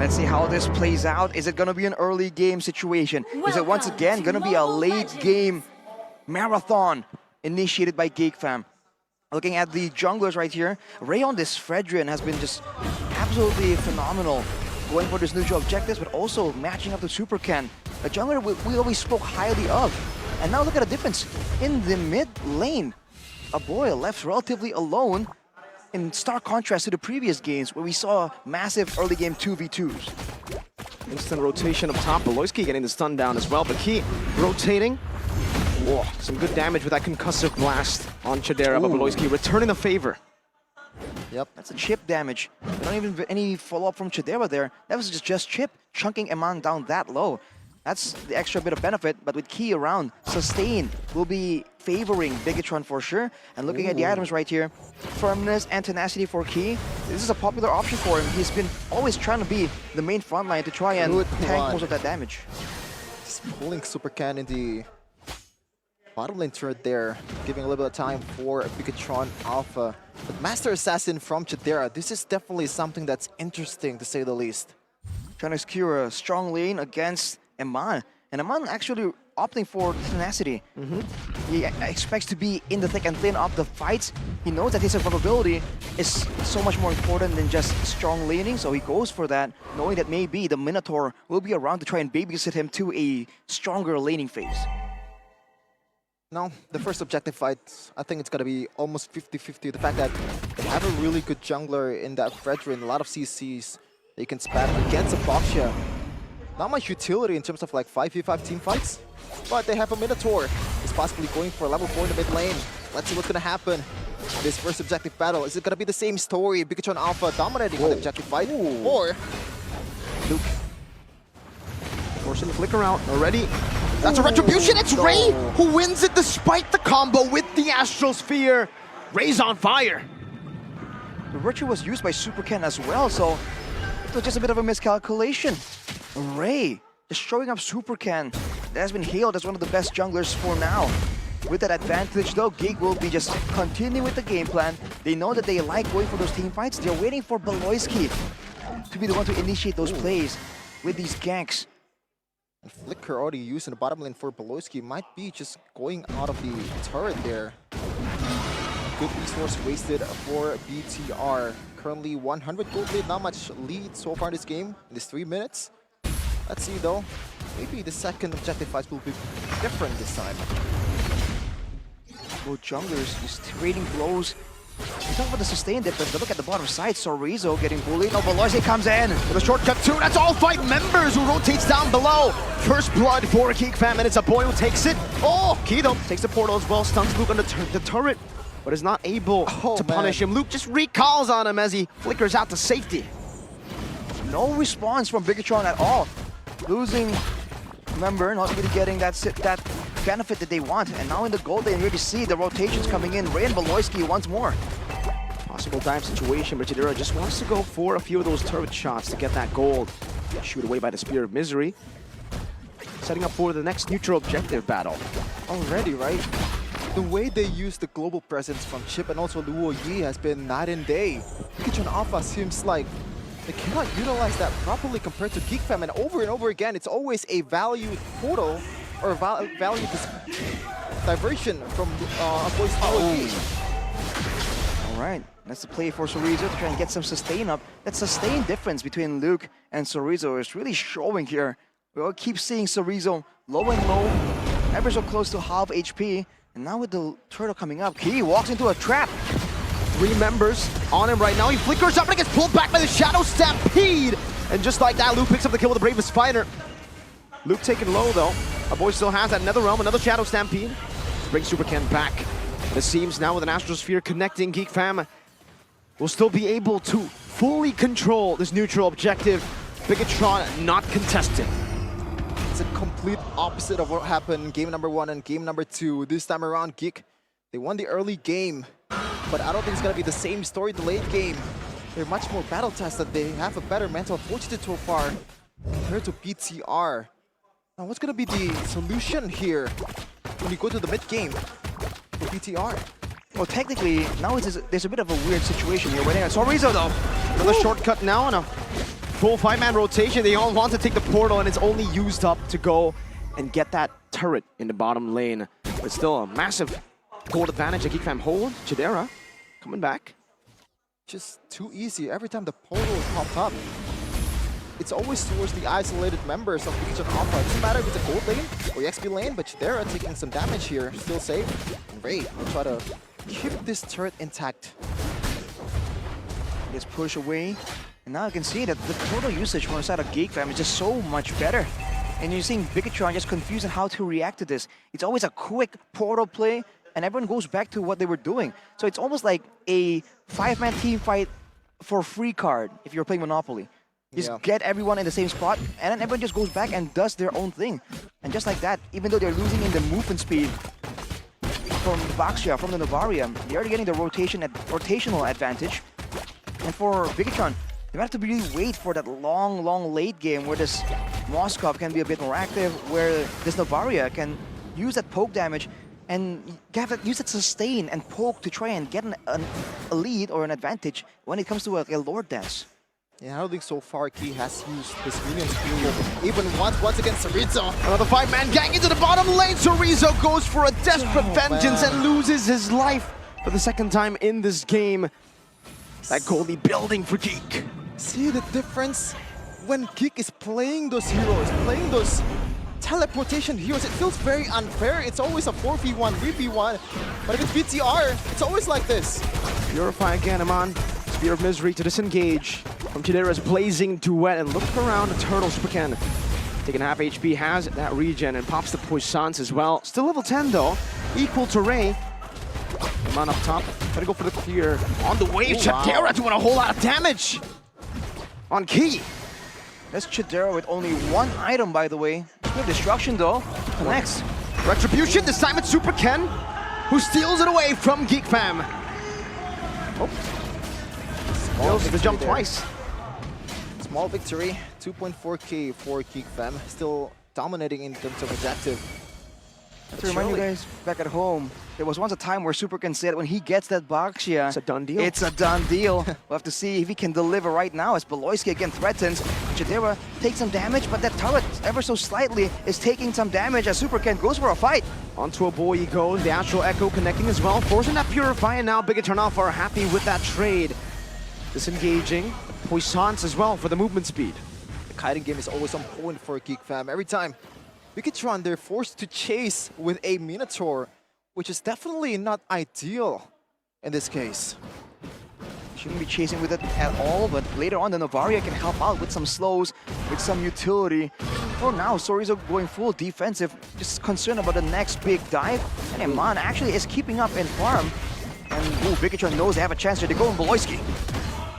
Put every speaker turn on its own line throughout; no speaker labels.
Let's see how this plays out. Is it going to be an early game situation? Is it once again going to be a late game marathon initiated by GAME3? Looking at the junglers right here, Ray on this Fredrian has been just absolutely phenomenal. Going for this neutral objectives, but also matching up to Super Ken, a jungler we always spoke highly of. And now look at the difference. In the mid lane, a boy left relatively alone, in stark contrast to the previous games where we saw massive early game 2v2s.
Instant rotation up top, Beloyski getting the stun down as well, but he rotating. Whoa, some good damage with that concussive blast on Chadera, but Beloyski returning the favor.
Yep, that's a chip damage. Not even any follow-up from Chadera there. That was just chip, chunking Eman down that low. That's the extra bit of benefit, but with Key around, sustain will be favoring Bigetron for sure. And looking at the items right here, firmness and tenacity for Key. This is a popular option for him. He's been always trying to be the main front line to try and tank most of that damage.
Just pulling Super Ken in the bottom lane turret there, giving a little bit of time for Bigetron Alpha. But Master Assassin from Chadera, this is definitely something that's interesting to say the least.
Trying to secure a strong lane against Eman. And Eman actually opting for tenacity. He expects to be in the thick and thin of the fights. He knows that his survivability is so much more important than just strong laning, so he goes for that, knowing that maybe the Minotaur will be around to try and babysit him to a stronger laning phase.
No, the first objective fight, I think it's going to be almost 50-50. The fact that they have a really good jungler in that Fredrin, a lot of CCs they can spam against a Boxia. Not much utility in terms of like 5v5 team fights, but they have a Minotaur. He's possibly going for level 4 in the mid lane. Let's see what's going to happen in this first objective battle. Is it going to be the same story? Bigetron Alpha dominating on the objective fight? Or
Luke forcing the flicker out already. That's a retribution. It's Ray who wins it despite the combo with the Astral Sphere. Ray's on fire.
The Virtue was used by Super Ken as well, so it was just a bit of a miscalculation. Ray just showing up Super Ken. That has been hailed as one of the best junglers for now. With that advantage though, Gig will be just continuing with the game plan. They know that they like going for those team fights. They're waiting for Beloyski to be the one to initiate those plays with these ganks.
And Flicker already used in the bottom lane for Beloyski might be just going out of the turret there. Good resource wasted for BTR. Currently 100 gold lead, not much lead so far in this game, in this 3 minutes. Let's see though, maybe the second objective fight will be different this time.
Both junglers just trading blows. We talk about the sustain difference, but look at the bottom side. Sorizo getting bullied. Oh, Beloyski comes in
with a shortcut too. That's all 5 members who rotates down below. First blood for GAME3, and it's a boy who takes it. Oh, Kido takes the portal as well. Stuns Luke on the turret, but is not able to punish him. Luke just recalls on him as he flickers out to safety.
No response from Bigetron at all. Losing member, not really getting that benefit that they want. And now in the gold, they really see the rotations coming in. Ray and Beloyski once more.
Possible dive situation, but Chadera just wants to go for a few of those turret shots to get that gold. Shoot away by the Spear of Misery. Setting up for the next neutral objective battle.
Already, right? The way they use the global presence from Chip and also Luo Yi has been night and day. Bigetron Alpha seems like they cannot utilize that properly compared to GAME3, and over again, it's always a value portal or value diversion from voice Luo Yi.
All right, that's the play for Sorizo to try and get some sustain up. That sustain difference between Luke and Sorizo is really showing here. We all keep seeing Sorizo low and low, ever so close to half HP. And now with the turtle coming up, Key walks into a trap.
3 members on him right now. He flickers up and gets pulled back by the Shadow Stampede. And just like that, Luke picks up the kill with the Bravest Fighter. Luke taken low though. Our boy still has that Nether Realm, another Shadow Stampede. Brings Super Ken back. And it seems now with an Astral Sphere connecting, GAME3 will still be able to fully control this neutral objective. Bigetron not contested.
It's a complete opposite of what happened in game number 1 and game number 2. This time around, Geek, they won the early game, but I don't think it's going to be the same story the late game. They're much more battle tested. They have a better mental fortitude so far compared to BTR. Now, what's going to be the solution here when you go to the mid game for BTR?
Well, technically, now there's a bit of a weird situation here. Waiting on Sorizo though.
Another shortcut now and a full 5-man rotation. They all want to take the portal, and it's only used up to go and get that turret in the bottom lane. But still a massive gold advantage that GameFam hold. Chidera coming back.
Just too easy. Every time the portal popped up, it's always towards the isolated members of Bigetron Alpha. It doesn't matter if it's a gold lane or XP lane, but Chidera taking some damage here. Still safe. And Ray will try to keep this turret intact.
Gets pushed away. And now you can see that the total usage from the side of GameFam is just so much better. And you're seeing Bigetron just confused on how to react to this. It's always a quick portal play, and everyone goes back to what they were doing. So it's almost like a 5-man team fight for free card if you're playing Monopoly. Just get everyone in the same spot, and then everyone just goes back and does their own thing. And just like that, even though they're losing in the movement speed from Baxia, from the Novaria, they're already getting the rotational advantage. And for Bigetron, they have to really wait for that long late game where this Moskov can be a bit more active, where this Novaria can use that poke damage and use that sustain and poke to try and get a lead or an advantage when it comes to a Lord Dance.
Yeah, I don't think so far Key has used his minions even once against Chorizo.
Another 5-man gang into the bottom lane. Chorizo goes for a desperate vengeance and loses his life for the second time in this game. That goalie building for Geek.
See the difference when Geek is playing those heroes, playing those teleportation heroes. It feels very unfair. It's always a 4v1, 3v1. But if it's BTR, it's always like this.
Purify again, Aman. Spear of Misery to disengage from Chidera's blazing duet, and look around the Turtle Supercan. Taking half HP, has that regen and pops the Puissance as well. Still level 10 though, equal to Ray. Aman up top, gotta go for the clear. On the wave, Chidera doing a whole lot of damage on Key.
That's Chidera with only one item, by the way. Good destruction though. Connects.
Retribution, this time it's Super Ken, who steals it away from GameFam. Oh. Fails the jump twice.
Small victory, 2.4k for GameFam. Still dominating in terms of objective.
To remind you guys back at home, there was once a time where Supercan said when he gets that Baxia,
it's a done deal.
It's a done deal. We'll have to see if he can deliver right now as Beloyski again threatens. Chidera takes some damage, but that turret, ever so slightly, is taking some damage as Supercan goes for a fight.
Onto a boy he goes, the Astral Echo connecting as well, forcing that Purify, and now Bigetron Alpha are happy with that trade. Disengaging, Puissance as well for the movement speed.
The kiting game is always on point for GameFam. Every time Bigetron, they're forced to chase with a Minotaur, which is definitely not ideal in this case.
Shouldn't be chasing with it at all, but later on the Novaria can help out with some slows, with some utility. For now, Chorizo going full defensive, just concerned about the next big dive. And Eman actually is keeping up in farm. And Bigetron knows they have a chance here. They go on Beloyski.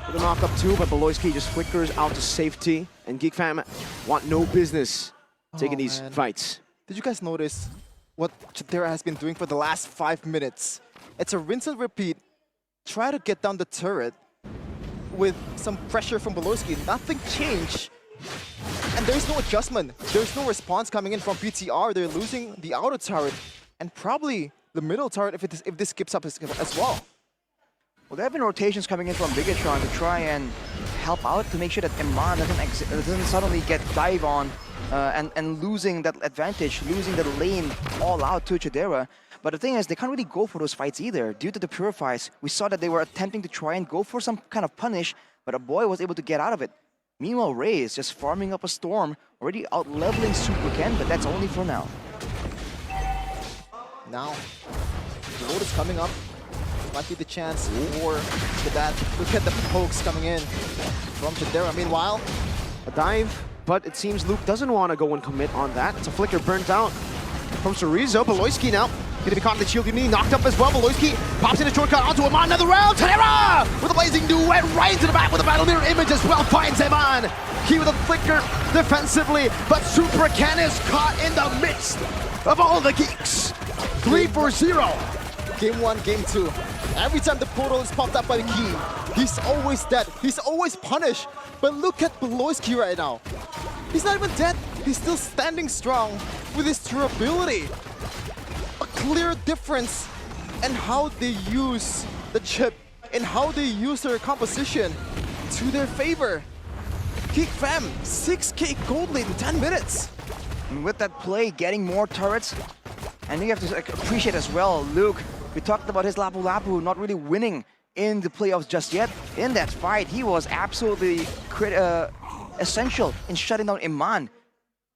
With a knock up too, but Beloyski just flickers out to safety. And GameFam want no business taking these fights.
Did you guys notice what Chidera has been doing for the last 5 minutes? It's a rinse and repeat. Try to get down the turret with some pressure from Beloyski. Nothing changed. And there's no adjustment. There's no response coming in from BTR. They're losing the outer turret and probably the middle turret if this skips up as well.
Well, there have been rotations coming in from Bigetron to try and help out to make sure that Eman doesn't suddenly get dive on and losing that advantage, losing the lane all out to Chidera. But the thing is, they can't really go for those fights either. Due to the Purifies, we saw that they were attempting to try and go for some kind of punish, but a boy was able to get out of it. Meanwhile, Ray is just farming up a Storm, already out-leveling Super Ken, but that's only for now.
Now, the load is coming up. This might be the chance for that. Look at the pokes coming in from Chidera. Meanwhile,
a dive, but it seems Luke doesn't want to go and commit on that. It's a flicker burnt out from Chorizo. Beloyski now gonna be caught in the shield unity, knocked up as well. Beloyski pops in a shortcut onto Eman, another round. Chidera with a blazing duet right into the back with a battle mirror image as well. Finds Eman. He with a flicker defensively, but Super Ken is caught in the midst of all the geeks. 3-4-0.
Game 1, Game 2. Every time the portal is popped up by the key, he's always dead. He's always punished. But look at Beloyski right now. He's not even dead. He's still standing strong with his durability. A clear difference in how they use the chip and how they use their composition to their favor. Geek Fam, 6K gold lead in 10 minutes.
And with that play, getting more turrets. And you have to appreciate as well, Luke, we talked about his Lapu Lapu not really winning in the playoffs just yet. In that fight, he was absolutely essential in shutting down Iman.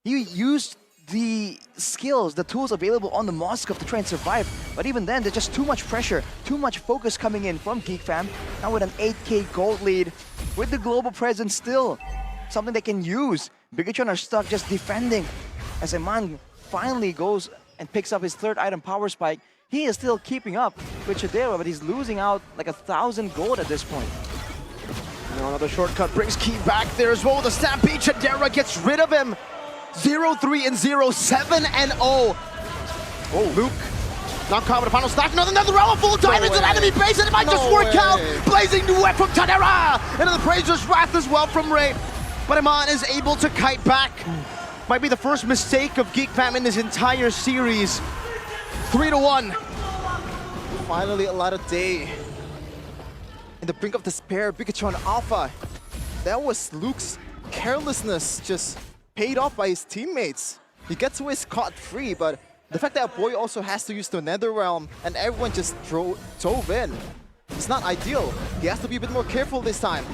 He used the skills, the tools available on the Moskov to try and survive. But even then, there's just too much pressure, too much focus coming in from Geek Fam. Now with an 8K gold lead, with the global presence still, something they can use. Bigetron are stuck just defending. As Iman finally goes and picks up his third item, Power Spike, he is still keeping up with Chidera, but he's losing out like 1,000 gold at this point.
Now another shortcut brings Key back there as well with a Stampede. Chidera gets rid of him. 0-3 and 0, 7-0. Oh, Luke. Not caught with the final stack. Another round full of diamonds and enemy base, and it might just work out. Blazing duet from Chidera. And the Praiser's Wrath as well from Ray. But Iman is able to kite back. Might be the first mistake of Geek Fam in this entire series. 3-1.
Finally a lot of day. In the brink of despair, Bigetron Alpha. That was Luke's carelessness just paid off by his teammates. He gets away scot-free, but the fact that Boy also has to use the Nether Realm and everyone just dove in, it's not ideal. He has to be a bit more careful this time.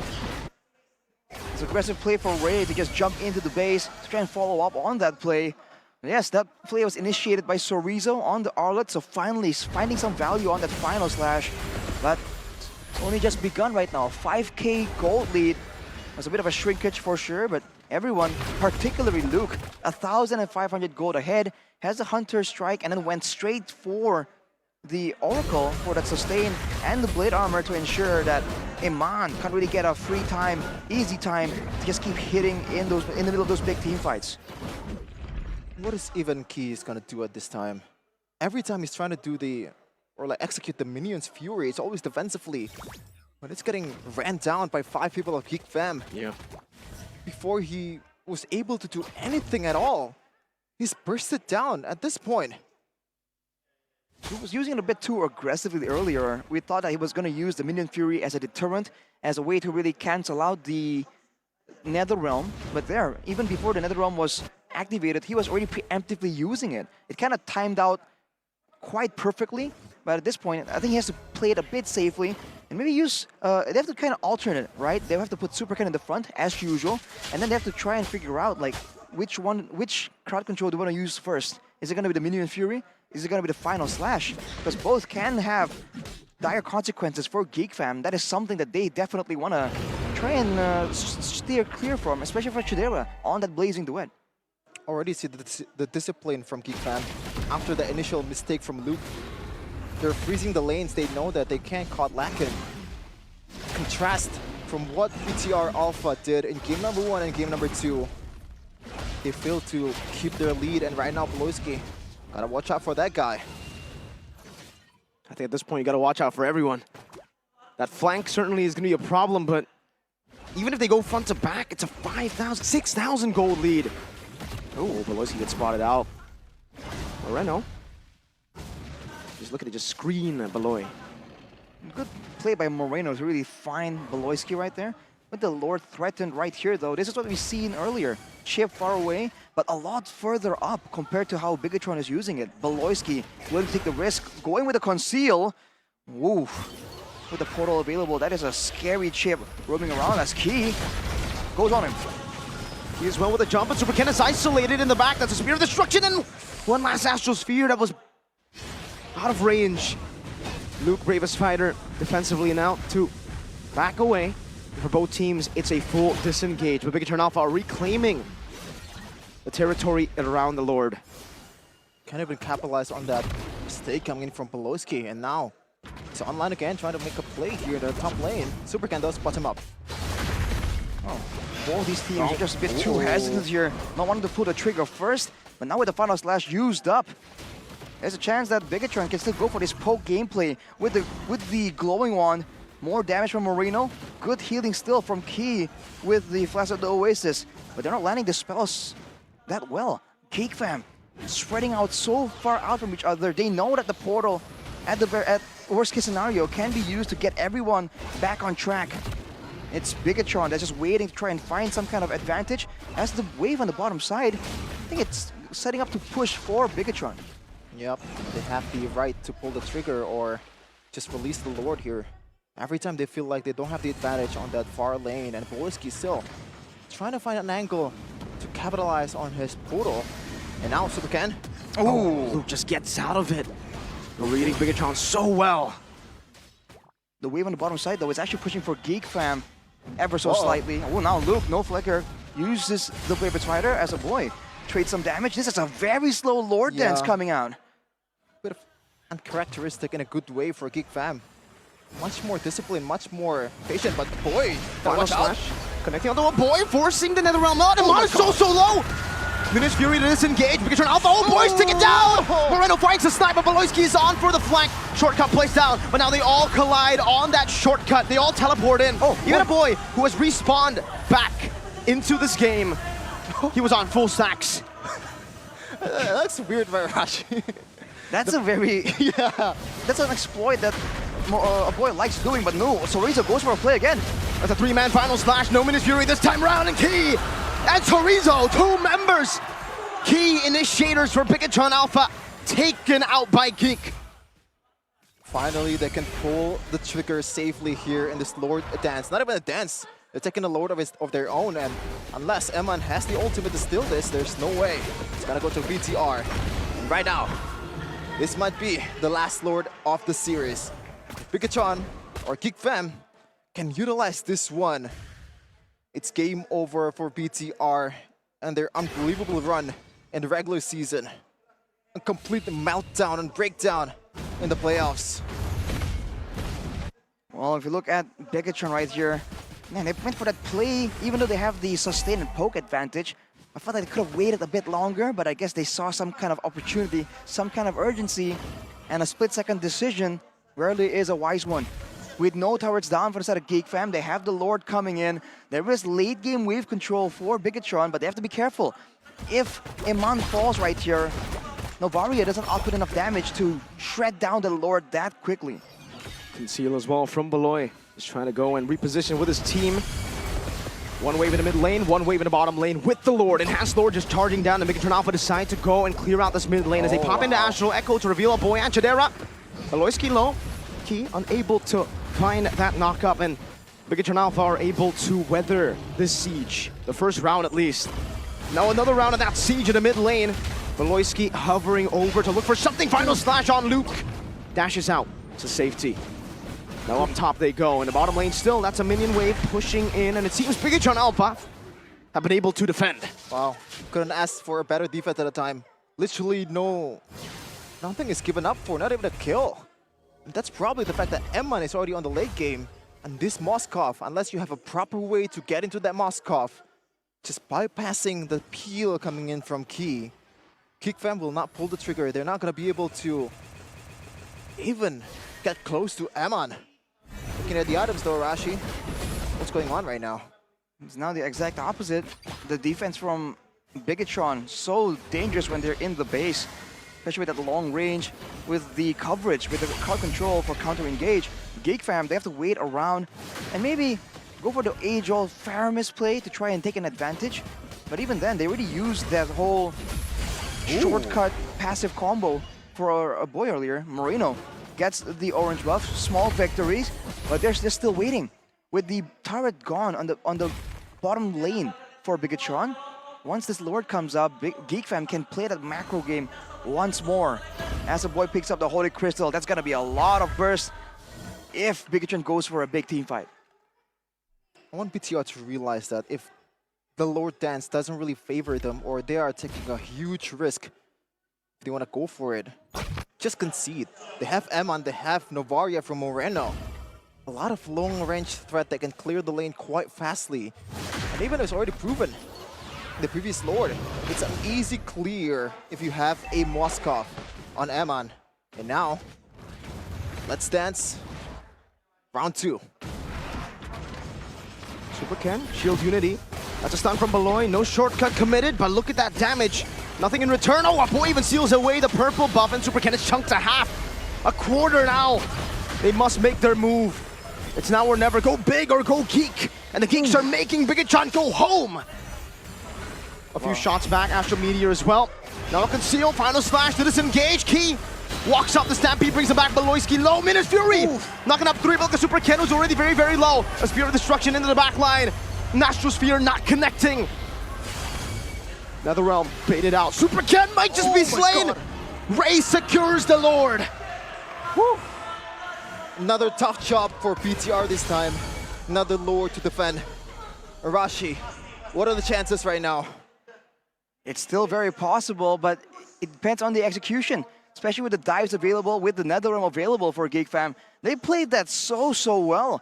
It's an aggressive play for Ray to just jump into the base to try and follow up on that play. Yes, that play was initiated by Sorizo on the Arlet, so finally finding some value on that final slash. But it's only just begun right now. 5K gold lead was a bit of a shrinkage for sure, but everyone, particularly Luke, 1,500 gold ahead, has a Hunter Strike and then went straight for the Oracle for that sustain and the Blade Armor to ensure that Iman can't really get a free time, easy time to just keep hitting in the middle of those big team fights.
What is even Key gonna do at this time? Every time he's trying to do execute the Minion's Fury, it's always defensively. But it's getting ran down by 5 people of Geek Fam.
Yeah.
Before he was able to do anything at all, he's bursted down at this point.
He was using it a bit too aggressively earlier. We thought that he was going to use the Minion Fury as a deterrent, as a way to really cancel out the Nether Realm. But there, even before the Nether Realm was activated, he was already preemptively using it. It kind of timed out quite perfectly, but at this point, I think he has to play it a bit safely and maybe use, they have to kind of alternate, right? They have to put Supercat in the front, as usual, and then they have to try and figure out, like, which crowd control do you want to use first? Is it going to be the Minion Fury? Is it going to be the final slash? Because both can have dire consequences for Geek Fam. That is something that they definitely want to try and steer clear from, especially for Chidera on that blazing duet.
Already see the discipline from Geek Fam after the initial mistake from Luke. They're freezing the lanes. They know that they can't caught Lakin. Contrast from what BTR Alpha did in game number 1 and game number 2. They failed to keep their lead, and right now Bloisky, gotta watch out for that guy.
I think at this point you gotta watch out for everyone. That flank certainly is gonna be a problem, but even if they go front to back, it's a 5,000, 6,000 gold lead. Oh, Beloski gets spotted out. Moreno. He's looking to just screen Beloy.
Good play by Moreno to really find Beloyski right there. With the Lord threatened right here, though, this is what we've seen earlier. Chip far away, but a lot further up compared to how Bigetron is using it. Beloyski willing to take the risk, going with a conceal. Woo. With the portal available, that is a scary chip roaming around as Key goes on him.
He is well with a jump, and Superken is isolated in the back. That's a Spear of Destruction, and one last Astral Sphere that was out of range. Luke, bravest fighter, defensively now to back away. For both teams, it's a full disengage, but Bigetron Alpha are reclaiming the territory around the Lord.
Can't even capitalize on that mistake coming in from Beloski, and now he's online again, trying to make a play here in the top lane. Supercan does spot him up.
Oh, both these teams are just a bit too hesitant here, not wanting to pull the trigger first, but now with the final slash used up, there's a chance that Bigetron can still go for this poke gameplay with the glowing wand. More damage from Moreno, good healing still from Key with the Flash of the Oasis, but they're not landing the spells that well. Geek Fam spreading out so far out from each other. They know that the portal at worst case scenario can be used to get everyone back on track. It's Bigetron that's just waiting to try and find some kind of advantage. As the wave on the bottom side, I think it's setting up to push for Bigetron.
Yep, they have the right to pull the trigger or just release the Lord here. Every time they feel like they don't have the advantage on that far lane, and Bolowski still trying to find an angle to capitalize on his portal. And now Supercan.
Oh, Luke just gets out of it. They're reading Bigetron so well.
The wave on the bottom side, though, is actually pushing for Geek Fam ever so slightly. Oh, now Luke, no flicker, uses the Brave Spider as a boy. Trade some damage. This is a very slow Lord Dance coming out.
Bit of uncharacteristic in a good way for Geek Fam. Much more disciplined, much more patient, but boy,
final slash. Connecting onto a boy, forcing the Netherrealm out. And Mon is so low. Luna's Fury to disengage. Bigetron Alpha. Oh, boys, take it down. Moreno finds the sniper. Bolowski is on for the flank. Shortcut placed down, but now they all collide on that shortcut. They all teleport in. Even a boy who has respawned back into this game. He was on full stacks.
That's weird, Varashi.
That's a very... That's an exploit that a boy likes doing, but no, Chorizo goes for a play again.
That's a 3-man final slash. No Minus Fury this time around, and Key and Chorizo, 2 members. Key initiators for Bigetron Alpha, taken out by Geek.
Finally, they can pull the trigger safely here in this Lord Dance. Not even a dance. They're taking a Lord of their own, and unless Eman has the ultimate to steal this, there's no way. It's gonna go to VTR. And right now, this might be the last Lord of the series. If Bigetron or Geek Fam can utilize this one, it's game over for BTR and their unbelievable run in the regular season. A complete meltdown and breakdown in the playoffs.
Well, if you look at Bigetron right here, man, they went for that play, even though they have the sustain and poke advantage. I thought they could have waited a bit longer, but I guess they saw some kind of opportunity, some kind of urgency, and a split-second decision rarely is a wise one. With no turrets down for the side of Geek Fam, they have the Lord coming in. There is late-game wave control for Bigetron, but they have to be careful. If Iman falls right here, Novaria doesn't output enough damage to shred down the Lord that quickly.
Conceal as well from Beloy. He's trying to go and reposition with his team. One wave in the mid lane, one wave in the bottom lane with the Lord. Enhanced Lord just charging down. The Bigetron Alpha decide to go and clear out this mid lane as they pop into Astral Echo to reveal a boy and Chidera. Beloyski low. Key unable to find that knock-up, and Bigetron Alpha are able to weather this siege. The first round at least. Now another round of that siege in the mid lane. Beloyski hovering over to look for something. Final slash on Luke. Dashes out to safety. Now up top they go. In the bottom lane still, that's a minion wave pushing in, and it seems Bigetron Alpha have been able to defend.
Wow, couldn't ask for a better defense at the time. Literally nothing is given up for, not even a kill. And that's probably the fact that Eman is already on the late game, and this Moskov, unless you have a proper way to get into that Moskov, just bypassing the peel coming in from Key, Geek Fam will not pull the trigger. They're not going to be able to even get close to Eman. Looking at the items though, Rashi, what's going on right now?
It's now the exact opposite. The defense from Bigetron, so dangerous when they're in the base, especially with that long range, with the coverage, with the card control for counter-engage. Geek Fam, they have to wait around and maybe go for the age-old Faramis play to try and take an advantage. But even then, they already used that whole shortcut passive combo for a boy earlier. Moreno gets the orange buff, small victories, but they're still waiting. With the turret gone on the bottom lane for Bigetron, once this Lord comes up, Geek Fam can play that macro game once more. As the boy picks up the Holy Crystal, that's gonna be a lot of burst if Bigetron goes for a big team fight.
I want BTR to realize that if the Lord Dance doesn't really favor them, or they are taking a huge risk, if they want to go for it, just concede. They have Eman, they have Novaria from Moreno. A lot of long-range threat that can clear the lane quite fastly. And even it's already proven in the previous Lord, it's an easy clear if you have a Moskov on Eman. And now, let's dance round 2.
Super Ken, Shield Unity. That's a stun from Beloy. No shortcut committed, but look at that damage. Nothing in return. Oh, a boy even seals away the purple buff, and Super Ken is chunked to half. A quarter now. They must make their move. It's now or never. Go big or go geek. And the geeks are making Bigetron go home. A few shots back. Astral Meteor as well. Now conceal. Final slash to disengage. Key walks up the Stampede, brings him back. Beloyski low. Minus Fury knocking up 3. Vilka Super Ken, who's already very, very low. A Spear of Destruction into the back line. Nastrosphere not connecting. Netherrealm baited out. Super Ken might just be slain. Ray secures the Lord.
Woo. Another tough job for BTR this time. Another Lord to defend. Arashi, what are the chances right now?
It's still very possible, but it depends on the execution, especially with the dives available, with the Netherrealm available for GigFam. They played that so well.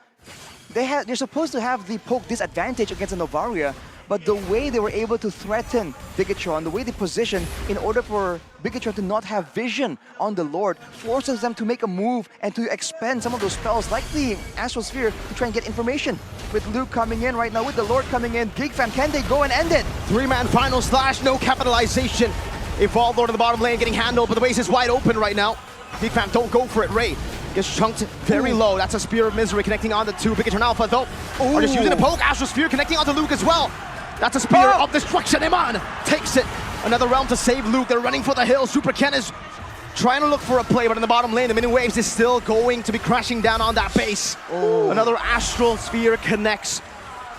They're supposed to have the poke disadvantage against the Novaria, but the way they were able to threaten Bigetron, the way they position in order for Bigetron to not have vision on the Lord, forces them to make a move and to expend some of those spells like the Astral Sphere to try and get information. With Luke coming in right now, with the Lord coming in, GigFam, can they go and end it?
3-man final slash, no capitalization. Evolved Lord in the bottom lane, getting handled, but the base is wide open right now. GigFam, don't go for it. Ray gets chunked very low. That's a Spear of Misery connecting on the 2. Bigetron Alpha, though, are just using a poke. Astral Sphere connecting onto Luke as well. That's a Spear of Destruction. Iman takes it. Another realm to save Luke. They're running for the hill. Super Ken is trying to look for a play, but in the bottom lane, the mini waves is still going to be crashing down on that base. Another Astral Sphere connects,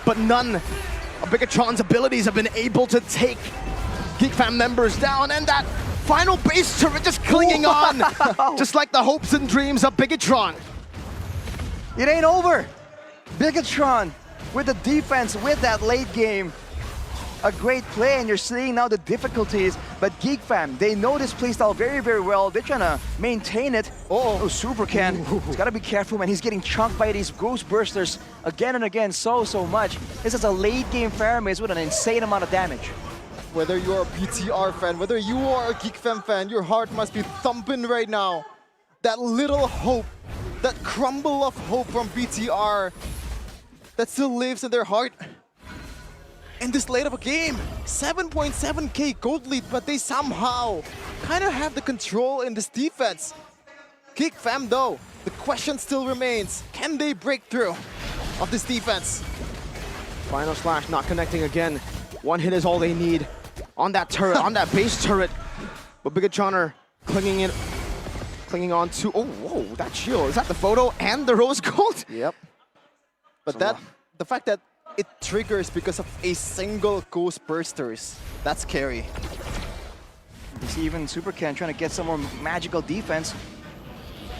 but none of Bigetron's abilities have been able to take GigFam members down, and that final base turret just clinging on, just like the hopes and dreams of Bigetron.
It ain't over. Bigetron with the defense, with that late game. A great play, and you're seeing now the difficulties, but GigFam, they know this playstyle very well. They're trying to maintain it. Oh, Super Ken, he's got to be careful, man. He's getting chunked by these Ghost Bursters again and again, so much. This is a late game Faramis with an insane amount of damage.
Whether you're a BTR fan, whether you are a GigFam fan, your heart must be thumping right now. That little hope, that crumble of hope from BTR that still lives in their heart. In this late of a game, 7.7k gold lead, but they somehow kind of have the control in this defense. GigFam though, the question still remains, can they break through of this defense?
Final slash not connecting again. One hit is all they need on that turret, on that base turret. But Bigetron are clinging on to, oh, whoa, that shield. Is that the photo and the rose gold?
Yep. But the fact that it triggers because of a single Ghost Bursters, that's scary.
You see even Super Ken trying to get some more magical defense.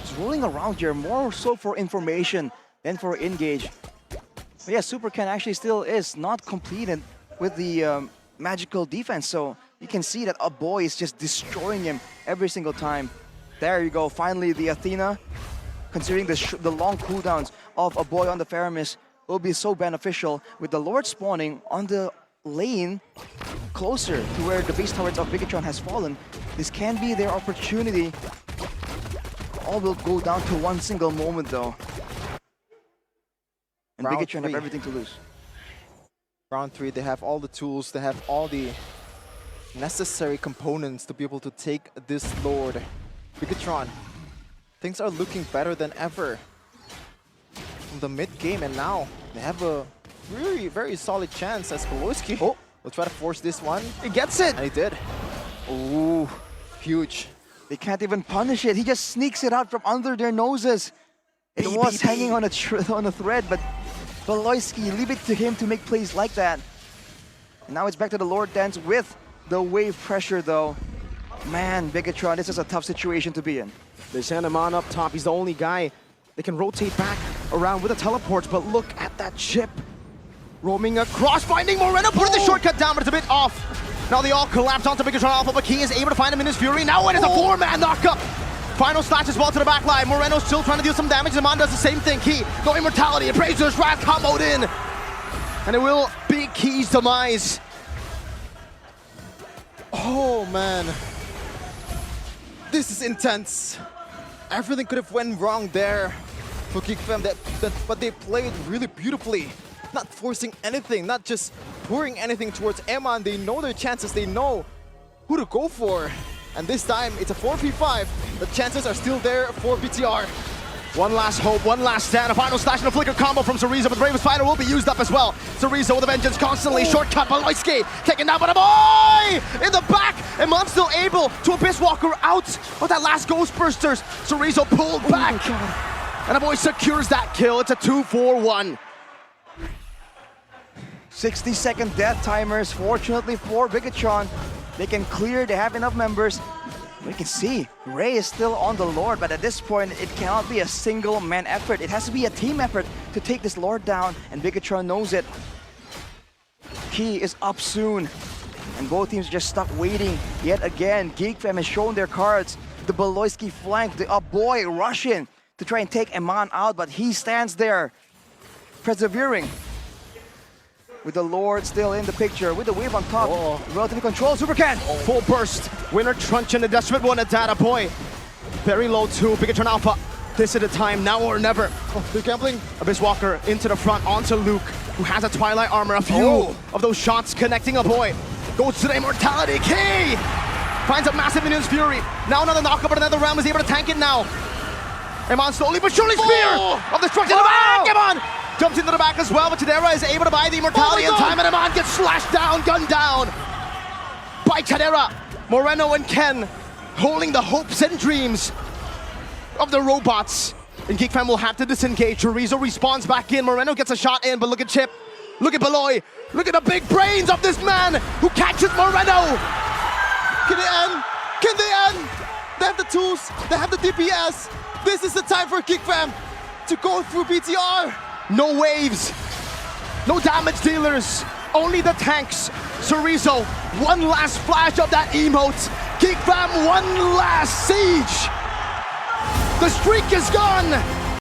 He's rolling around here more so for information than for engage. But yeah, Super Ken actually still is not completed with the magical defense, so you can see that a boy is just destroying him every single time. There you go, finally the Athena, considering the long cooldowns of a boy on the Faramis, will be so beneficial with the Lord spawning on the lane closer to where the base turrets of Bigetron has fallen. This can be their opportunity. All will go down to one single moment though. And
Round
Bigetron have
3.
everything to lose.
Round 3, they have all the tools, they have all the necessary components to be able to take this Lord. Bigetron, things are looking better than ever from the mid game, and now they have a very solid chance as Beloyski will try to force this one.
He gets it!
And he did. Ooh, huge.
They can't even punish it. He just sneaks it out from under their noses. It was hanging on a thread, but Beloyski, leave it to him to make plays like that. And now it's back to the Lord Dance with the wave pressure though. Man, Bigetron, this is a tough situation to be in.
They send him on up top. He's the only guy that can rotate back around with the teleports, but look at that chip. Roaming across, finding Moreno, putting the shortcut down, but it's a bit off. Now they all collapse onto Bigetron Alpha, but he is able to find him in his fury. Now it is a 4-man knockup. Final slash as well to the back line. Moreno still trying to deal some damage. Zaman does the same thing. Key, no immortality. Appraiser's Wrath comboed in. And it will be Key's demise.
Oh man. This is intense. Everything could have went wrong there for GigFam, but they played really beautifully. Not forcing anything, not just pouring anything towards Eman. They know their chances, they know who to go for. And this time, it's a 4v5. The chances are still there for BTR.
One last hope, one last stand. A final slash and a flicker combo from Cerezo, but Bravest Fighter will be used up as well. Cerezo with a vengeance constantly. Shortcut, Baloyski taken down by the boy! In the back! And Mon still able to Abyss Walker out of that last Ghostbusters. Cerezo pulled back. And a boy secures that kill. It's a 2-4-1.
60-second death timers. Fortunately for Bigetron, they can clear, they have enough members. We can see Ray is still on the Lord, but at this point it cannot be a single man effort. It has to be a team effort to take this Lord down, and Bigetron knows it. Key is up soon, and both teams are just stuck waiting. Yet again, GAME3 has shown their cards. The Baloyski flank, the boy Russian to try and take Eman out, but he stands there, persevering. With the Lord still in the picture, with the wave on top, relatively controlled, Super Can!
Full burst, Winner Truncheon, the desperate one at Data Boy. Very low too, Bigetron Alpha. This is the time, now or never.
Oh, they're gambling.
Abyss Walker into the front, onto Luke, who has a Twilight armor. A few of those shots connecting a boy. Goes to the Immortality, Key! Finds a massive Minions Fury. Now another knockup, but another realm is able to tank it now. Eman slowly but surely spear of destruction in the back, Eman! Jumps into the back as well, but Chadera is able to buy the Immortality in time, and Eman gets slashed down, gunned down by Chadera. Moreno and Ken holding the hopes and dreams of the robots. And GAME3 will have to disengage. Chorizo respawns back in. Moreno gets a shot in, but look at Chip. Look at Beloy. Look at the big brains of this man who catches Moreno.
Can they end? Can they end? They have the tools. They have the DPS. This is the time for GAME3 to go through BTR.
No waves, no damage dealers, only the tanks. Cerezo, one last flash of that emote. GAME3, one last siege. The streak is gone.